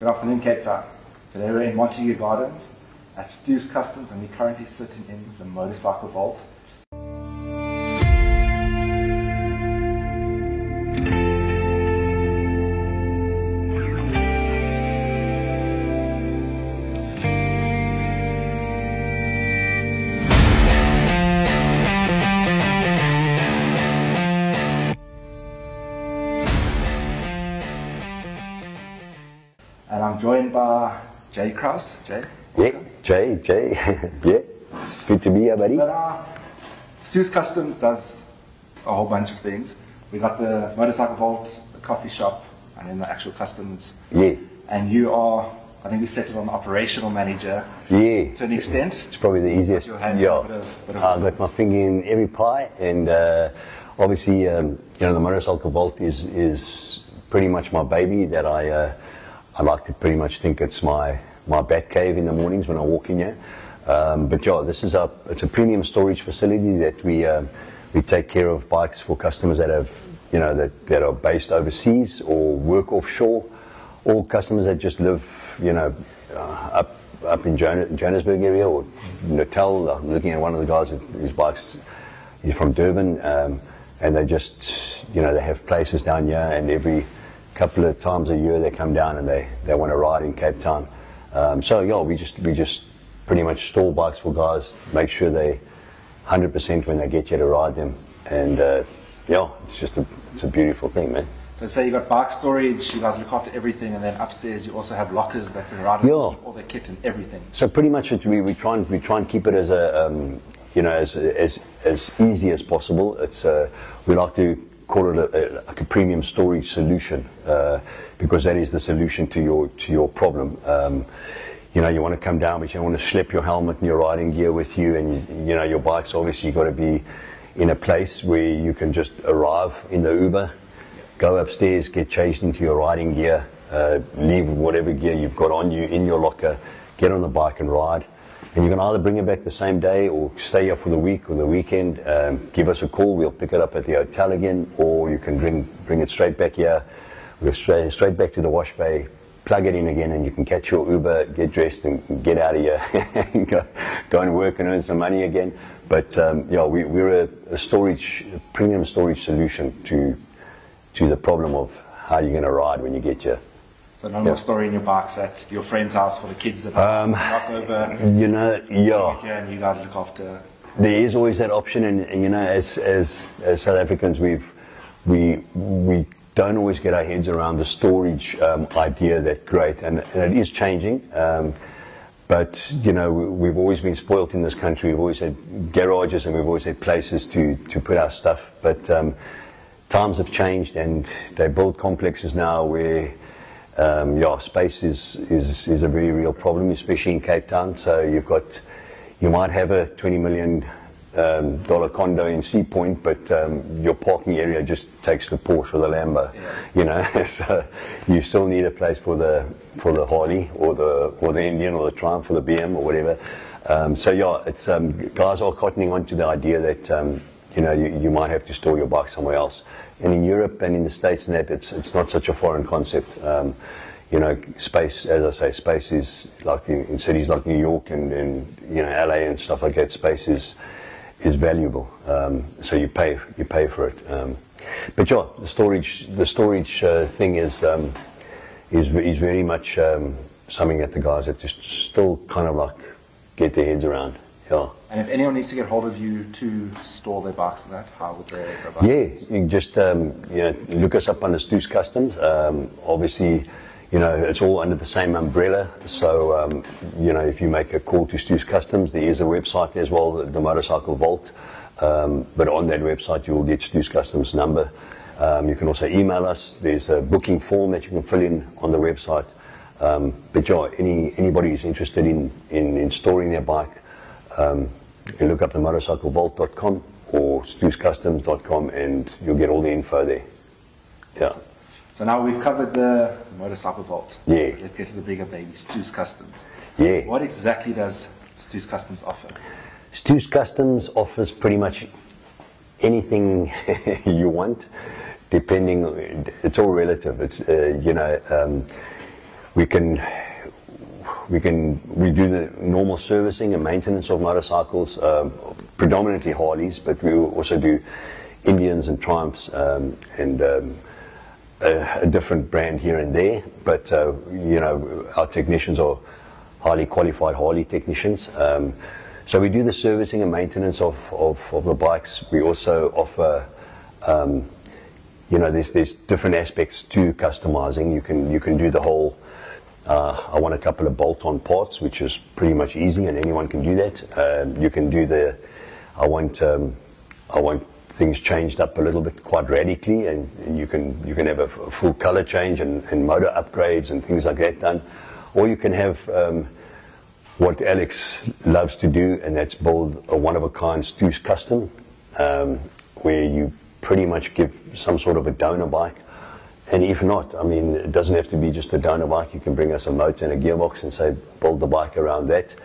Good afternoon, Cape Town. Today we're in Montague Gardens at Stoos Customs and we're currently sitting in the motorcycle vault. And I'm joined by Jay Crause. Jay? Yeah, Jay. Yeah, good to be here, buddy. But Stoos Customs does a whole bunch of things. We got the motorcycle vault, the coffee shop, and then the actual customs. Yeah. And you are, I think we settled on operational manager. Yeah. To an extent. It's probably the easiest. Yeah. I got my finger in every pie, and obviously, the motorcycle vault is pretty much my baby. That I like to pretty much think it's my bat cave in the mornings when I walk in here. But yeah, it's a premium storage facility that we take care of bikes for customers that have, that are based overseas or work offshore, or customers that just live, up in Johannesburg area or Natal. I'm looking at one of the guys whose bikes is from Durban, and they just, they have places down here, and every couple of times a year they come down and they want to ride in Cape Town. So yeah, we just pretty much store bikes for guys, make sure they 100% when they get here to ride them, and yeah, it's a beautiful thing, man. So say you got bike storage, you guys look after everything, and then upstairs you also have lockers that can ride all their kit and everything. So pretty much we try and keep it as a as easy as possible. It's we like to call it like a premium storage solution, because that is the solution to your problem. You want to come down, but you don't want to slip your helmet and your riding gear with you, and your bike's obviously got to be in a place where you can just arrive in the Uber, go upstairs, get changed into your riding gear, leave whatever gear you've got on you in your locker, get on the bike and ride. And you can either bring it back the same day or stay here for the week or the weekend. Give us a call, we'll pick it up at the hotel again, or you can bring it straight back here. We'll straight back to the wash bay, plug it in again, and you can catch your Uber, get dressed and get out of here and go and work and earn some money again. But yeah, we're a premium storage solution to the problem of how you're going to ride when you get here. So no more storing your bikes at your friend's house for the kids that knock over. Yeah. And you guys look after. There is always that option, and as South Africans, we don't always get our heads around the storage idea that great, and it is changing. But we've always been spoilt in this country. We've always had garages and we've always had places to put our stuff. But times have changed, and they build complexes now where space is a very real problem, especially in Cape Town. So you might have a $20 million condo in Sea Point, but your parking area just takes the Porsche or the Lambo. Yeah. So you still need a place for the Harley or the Indian or the Triumph or the BM or whatever. So yeah, it's guys are cottoning on to the idea that you might have to store your bike somewhere else. And in Europe and in the States and that, it's not such a foreign concept. Space, as I say, space is like in cities like New York and LA and stuff like that. Space is valuable, so you pay for it. But yeah, the storage thing is very much something that the guys have just still kind of like get their heads around. Yeah. And if anyone needs to get hold of you to store their bikes and that, how would they go about it? Yeah, you just look us up under Stoos Customs. Obviously, it's all under the same umbrella. So if you make a call to Stoos Customs, there is a website as well, the Motorcycle Vault. But on that website, you will get Stoos Customs number. You can also email us. There's a booking form that you can fill in on the website. But yeah, anybody who's interested in storing their bike, you can look up the motorcyclevault.com or stooscustoms.com and you'll get all the info there. Yeah. So now we've covered the motorcycle vault. Yeah. Let's get to the bigger baby, Stoos Customs. Yeah. What exactly does Stoos Customs offer? Stoos Customs offers pretty much anything you want, depending. It's all relative. It's we do the normal servicing and maintenance of motorcycles, predominantly Harleys, but we also do Indians and Triumphs, and a different brand here and there. But you know, our technicians are highly qualified Harley technicians. So we do the servicing and maintenance of the bikes. We also offer, you know, there's different aspects to customizing. You can do the whole, I want a couple of bolt-on parts, which is pretty much easy, and anyone can do that. You can do the, I want things changed up a little bit quite radically, and you can have a full color change and motor upgrades and things like that done. Or you can have what Alex loves to do, and that's build a one-of-a-kind Stoos Custom, where you pretty much give some sort of a donor bike. And if not, I mean, it doesn't have to be just a donor bike. You can bring us a motor and a gearbox and say, build the bike around that.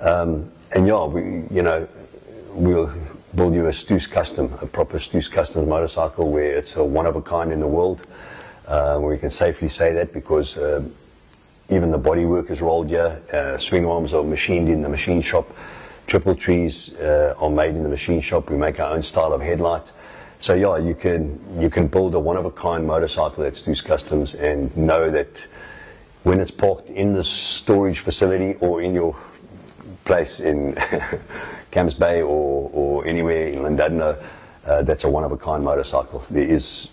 And yeah, you know, we'll build you a Stoos Custom, a proper Stoos Custom motorcycle, where it's a one-of-a-kind in the world. We can safely say that because even the bodywork is rolled here. Swing arms are machined in the machine shop. Triple trees are made in the machine shop. We make our own style of headlight. So yeah, you can build a one-of-a-kind motorcycle at Stoos Customs and know that when it's parked in the storage facility or in your place in Camps Bay or anywhere in Llandudno, that's a one-of-a-kind motorcycle. There is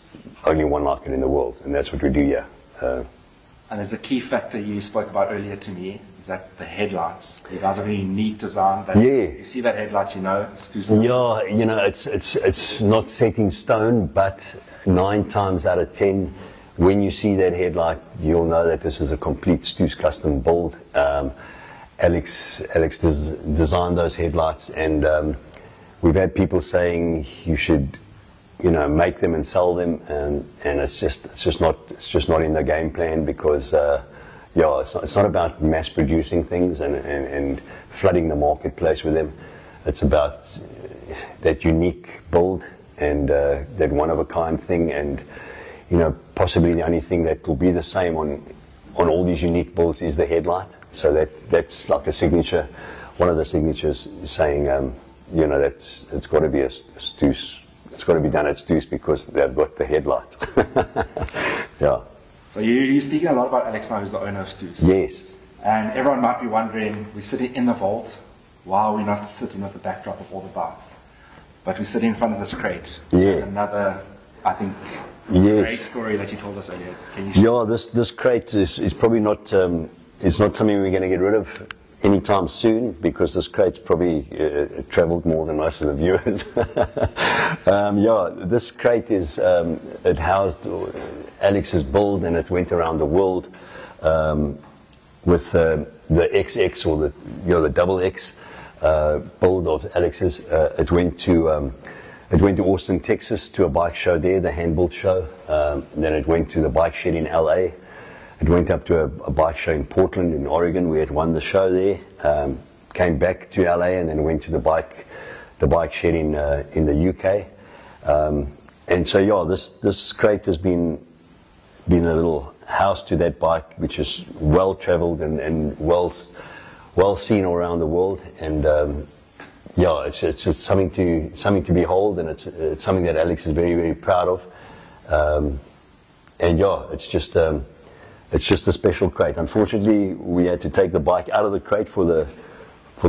only one like it in the world, and that's what we do here. And there's a key factor you spoke about earlier to me, is that the headlights. You guys have a unique design. That yeah. You see that headlight, you know, Stoos. Yeah, you know, it's not set in stone, but 9 times out of 10, when you see that headlight, you'll know that this is a complete Stoos Custom build. Alex designed those headlights, and we've had people saying you should, you know, make them and sell them, and it's just not in the game plan, because yeah, it's not about mass producing things and flooding the marketplace with them. It's about that unique build and that one-of-a-kind thing, and you know, possibly the only thing that will be the same on all these unique builds is the headlight. So that's like a signature, one of the signatures saying, you know, it's got to be a Stoos. It's got to be done at Stoos because they've got the headlight. Yeah. So you're speaking a lot about Alex now, who's the owner of Stoos. Yes. And everyone might be wondering, we're sitting in the vault. Why are we not sitting with the backdrop of all the bikes? But we're sitting in front of this crate. Yeah. Another, I think, yes. Great story that you told us earlier. Can you share? Yeah, this crate is probably not, it's not something we're going to get rid of anytime soon, because this crate's probably traveled more than most of the viewers. Yeah, this crate is, it housed Alex's build, and it went around the world with the XX, or the, you know, the double X build of Alex's. It went to Austin, Texas, to a bike show there, the hand-built show. Then it went to the bike shed in LA. It went up to a bike show in Portland, in Oregon. We had won the show there. Came back to LA, and then went to the bike shed in the UK. And so yeah, this crate has been a little house to that bike, which is well travelled and well seen all around the world. And yeah, it's just something to behold, and it's something that Alex is very, very proud of. And yeah, it's just a special crate. Unfortunately, we had to take the bike out of the crate for the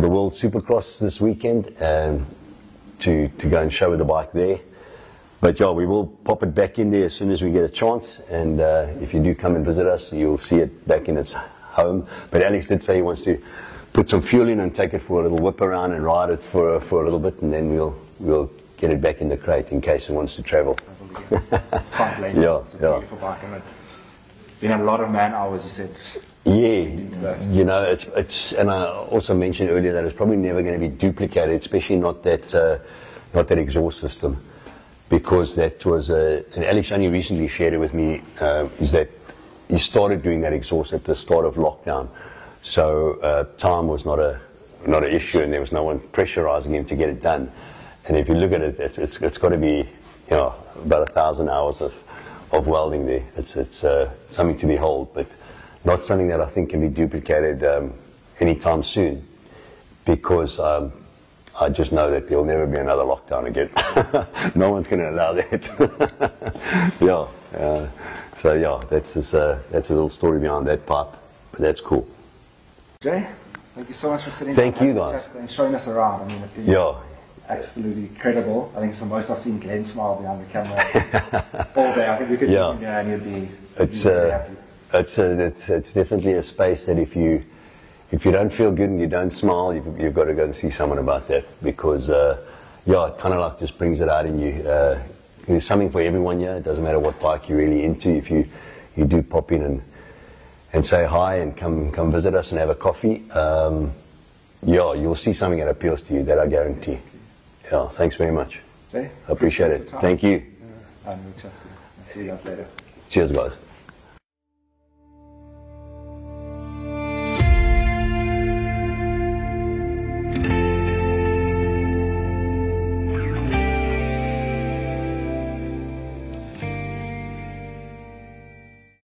World Supercross this weekend, to go and show the bike there. But yeah, we will pop it back in there as soon as we get a chance. And if you do come and visit us, you'll see it back in its home. But Alex did say he wants to put some fuel in and take it for a little whip around and ride it for a little bit, and then we'll get it back in the crate in case it wants to travel. Can't blame you. Yeah, It's a yeah. beautiful bike, and it's been a lot of man hours, you said. Yeah, you know, it's, and I also mentioned earlier that it's probably never going to be duplicated, especially not that exhaust system, because that was and Alex only recently shared it with me, is that he started doing that exhaust at the start of lockdown, so time was not an issue, and there was no one pressurizing him to get it done. And if you look at it, it's got to be, you know, about 1,000 hours of welding there. It's something to behold. But not something that I think can be duplicated anytime soon, because I just know that there'll never be another lockdown again. No one's going to allow that. Yeah. So yeah, that's a little story behind that pipe, but that's cool. Jay, thank you so much for sitting Thank down you guys. and showing us around. I mean, it's been absolutely incredible. I think it's the most I've seen Glenn smile behind the camera all day. I think we could be in here and you'd be really happy. It's definitely a space that if you don't feel good and you don't smile, you've got to go and see someone about that, because it kind of like just brings it out in you. There's something for everyone here. It doesn't matter what bike you're really into. If you do pop in and say hi and come visit us and have a coffee, you'll see something that appeals to you, that I guarantee. Yeah, thanks very much. Jay, I appreciate it. Thank you. I'll see you guys later. Cheers, guys.